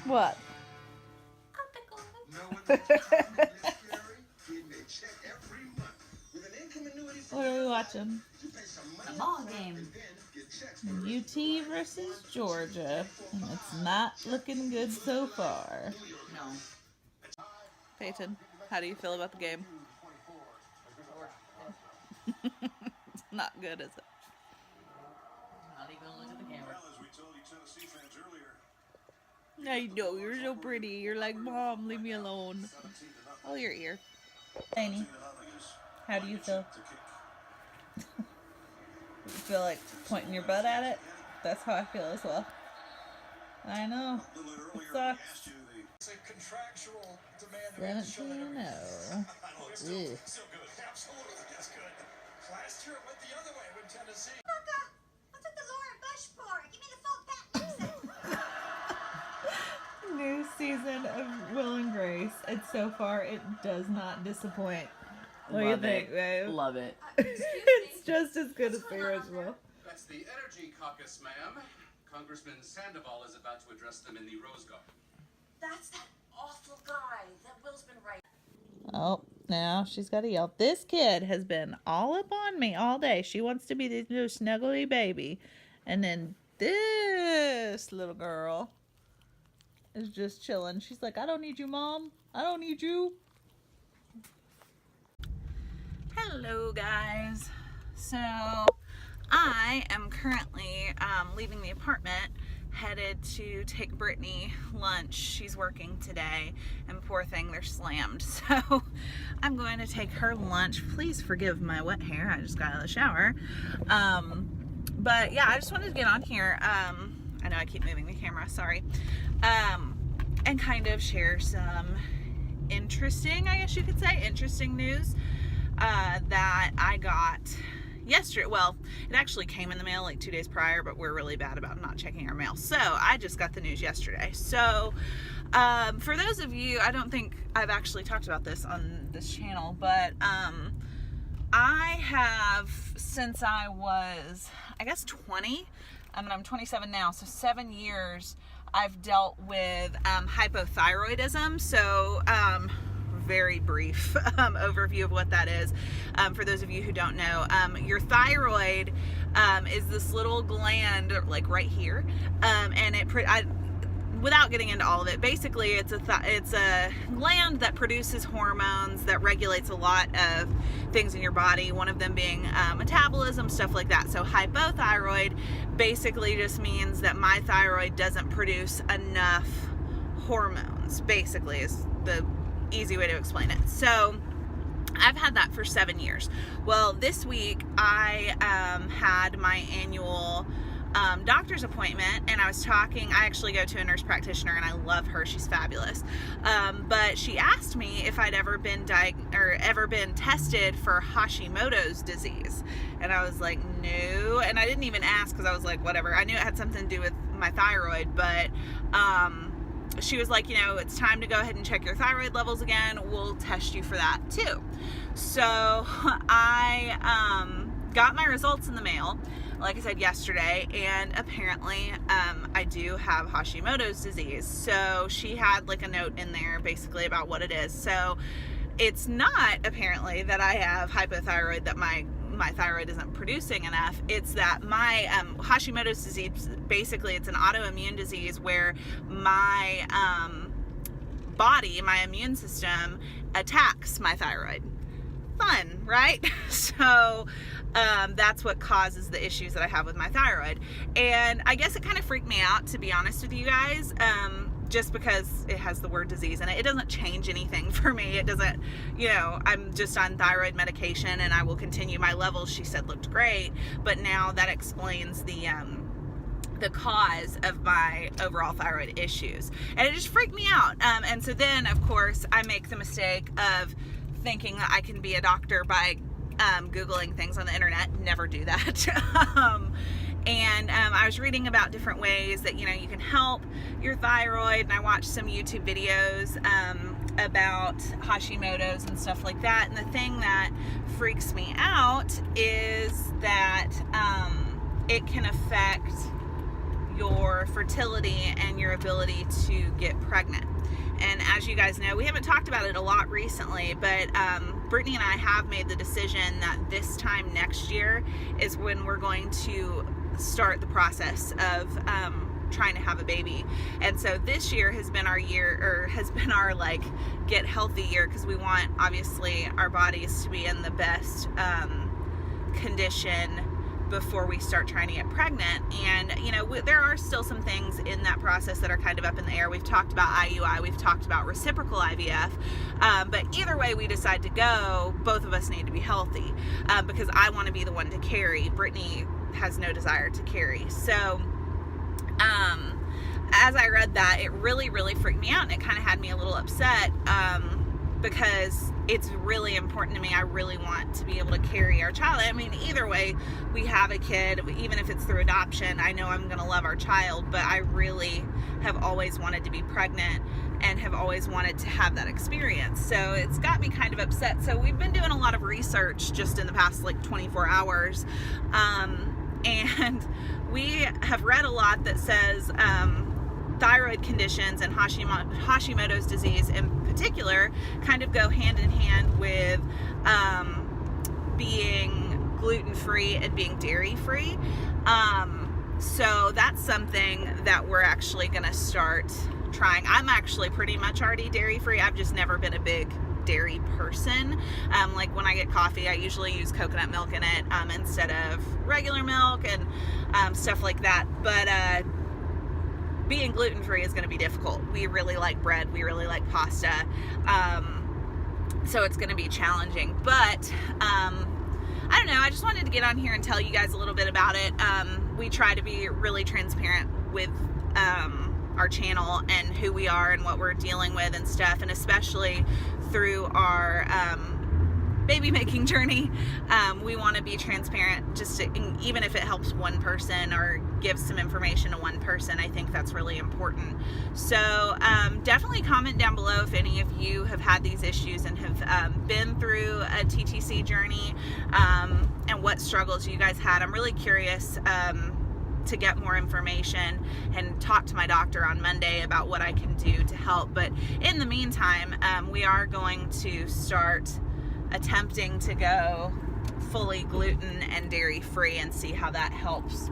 What? What are we watching? A ball game. UT versus Georgia. And it's not looking good so far. No. Peyton, how do you feel about the game? It's not good, is it? Not even look at the camera. I know, you're so pretty. You're like, Mom, leave me alone. Oh, your ear. Tiny, how do you feel? You feel like pointing your butt at it? That's how I feel as well. I know. It sucks. 17-0. Ew. Last year it went the other way when Tennessee. What's with the Laura Bush for? Give me the full pack. New season of Will and Grace. And so far, it does not disappoint. What do you think, babe? Love it. It's just as good as the original. That's the Energy Caucus, ma'am. Congressman Sandoval is about to address them in the Rose Garden. That's that awful guy that Will's been writing. Oh, now she's got to yell. This kid has been all up on me all day. She wants to be this little snuggly baby. And then this little girl is just chilling. She's like, I don't need you, Mom. I don't need you. Hello, guys. So I am currently leaving the apartment, headed to take Brittany lunch. She's working today, and poor thing, they're slammed. So I'm going to take her lunch. Please forgive my wet hair. I just got out of the shower. But yeah, I just wanted to get on here. I know I keep moving the camera, sorry. And kind of share some interesting, I guess you could say, interesting news that I got yesterday. Well, it actually came in the mail like 2 days prior, but we're really bad about not checking our mail. So I just got the news yesterday. So for those of you, I don't think I've actually talked about this on this channel, but I have, since I was, I guess 20, I mean, I'm 27 now, so 7 years I've dealt with hypothyroidism. So very brief overview of what that is. For those of you who don't know, your thyroid is this little gland like right here, and without getting into all of it, basically it's a gland that produces hormones that regulates a lot of things in your body, one of them being metabolism, stuff like that. So hypothyroid basically just means that my thyroid doesn't produce enough hormones, basically, is the easy way to explain it. So I've had that for 7 years. Well, this week I had my annual doctor's appointment, and I was talking, I actually go to a nurse practitioner and I love her, she's fabulous, but she asked me if I'd ever been tested for Hashimoto's disease, and I was like, no, and I didn't even ask because I was like, whatever, I knew it had something to do with my thyroid, but she was like, you know, it's time to go ahead and check your thyroid levels again, we'll test you for that too. So I got my results in the mail, like I said yesterday, and apparently I do have Hashimoto's disease. So she had like a note in there basically about what it is. So it's not apparently that I have hypothyroid, that my thyroid isn't producing enough. It's that my Hashimoto's disease, basically it's an autoimmune disease where my body, my immune system attacks my thyroid. Fun, right? So that's what causes the issues that I have with my thyroid. And I guess it kind of freaked me out, to be honest with you guys, just because it has the word disease in it. It doesn't change anything for me. It doesn't, you know, I'm just on thyroid medication and I will continue. My levels, she said, looked great, but now that explains the cause of my overall thyroid issues. And it just freaked me out. And so then, of course, I make the mistake of thinking that I can be a doctor by Googling things on the internet. Never do that. And I was reading about different ways that, you know, you can help your thyroid, and I watched some YouTube videos about Hashimoto's and stuff like that. And the thing that freaks me out is that it can affect your fertility and your ability to get pregnant. And as you guys know, we haven't talked about it a lot recently, but Brittany and I have made the decision that this time next year is when we're going to start the process of trying to have a baby. And so this year has been our year, or has been our like get healthy year, because we want obviously our bodies to be in the best condition before we start trying to get pregnant. And you know, there are still some things in that process that are kind of up in the air. We've talked about IUI, we've talked about reciprocal IVF, but either way we decide to go, both of us need to be healthy, because I want to be the one to carry. Brittany has no desire to carry. So as I read that, it really freaked me out, and it kind of had me a little upset, because it's really important to me. I really want to be able to carry our child. I mean, either way we have a kid, even if it's through adoption, I know I'm going to love our child, but I really have always wanted to be pregnant and have always wanted to have that experience. So it's got me kind of upset. So we've been doing a lot of research just in the past like 24 hours. And we have read a lot that says thyroid conditions and Hashimoto's disease in particular kind of go hand in hand with being gluten-free and being dairy-free. So that's something that we're actually going to start trying. I'm actually pretty much already dairy-free. I've just never been a big dairy person. Like when I get coffee, I usually use coconut milk in it instead of regular milk and stuff like that. But being gluten-free is going to be difficult. We really like bread. We really like pasta. So it's going to be challenging. But I don't know. I just wanted to get on here and tell you guys a little bit about it. We try to be really transparent with our channel and who we are and what we're dealing with and stuff, and especially through our baby making journey, we want to be transparent, just to, even if it helps one person or gives some information to one person. I think that's really important. So definitely comment down below if any of you have had these issues and have been through a TTC journey, and what struggles you guys had. I'm really curious to get more information and talk to my doctor on Monday about what I can do to help. But in the meantime, we are going to start attempting to go fully gluten and dairy free and see how that helps.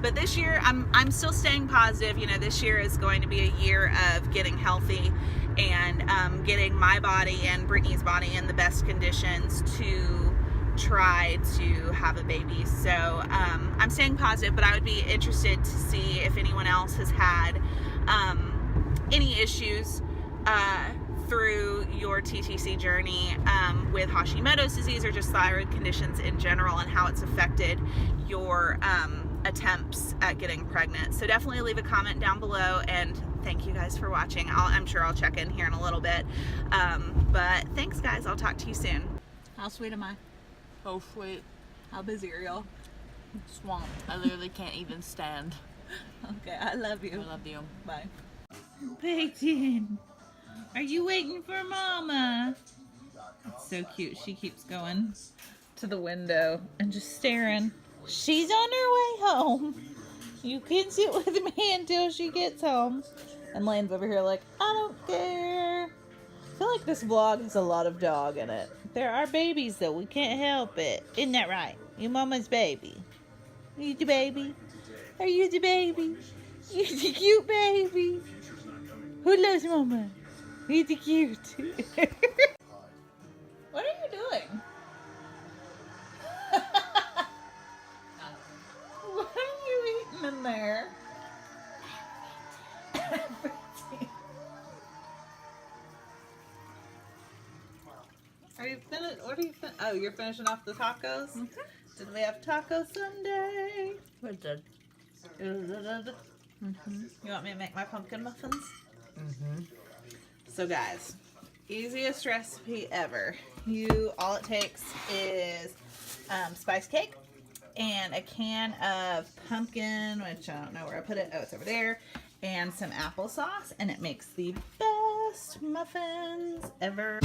But this year I'm still staying positive. You know, this year is going to be a year of getting healthy and getting my body and Brittany's body in the best conditions to try to have a baby. So I'm staying positive, but I would be interested to see if anyone else has had any issues through your TTC journey with Hashimoto's disease or just thyroid conditions in general, and how it's affected your attempts at getting pregnant. So definitely leave a comment down below, and thank you guys for watching. I'm sure I'll check in here in a little bit, but thanks guys. I'll talk to you soon. How sweet am I? Oh, sweet. How busy are y'all? Swamp. I literally can't even stand. Okay, I love you. I love you. Bye. Peyton, are you waiting for Mama? It's so cute. She keeps going to the window and just staring. She's on her way home. You can sit with me until she gets home. And Lane's over here like, I don't care. I feel like this vlog has a lot of dog in it. There are babies though. We can't help it. Isn't that right? You Mama's baby. Are you the baby? Are you the baby? You the cute baby. Who loves Mama? You're the cute. What are you doing? What are you eating in there? Are you finished? What are you fin? Oh, you're finishing off the tacos? Mm-hmm. Did we have Taco Sunday? We did. Mm-hmm. You want me to make my pumpkin muffins? Mm-hmm. So guys, easiest recipe ever. All it takes is spice cake and a can of pumpkin, which I don't know where I put it. Oh, it's over there. And some applesauce, and it makes the best muffins ever.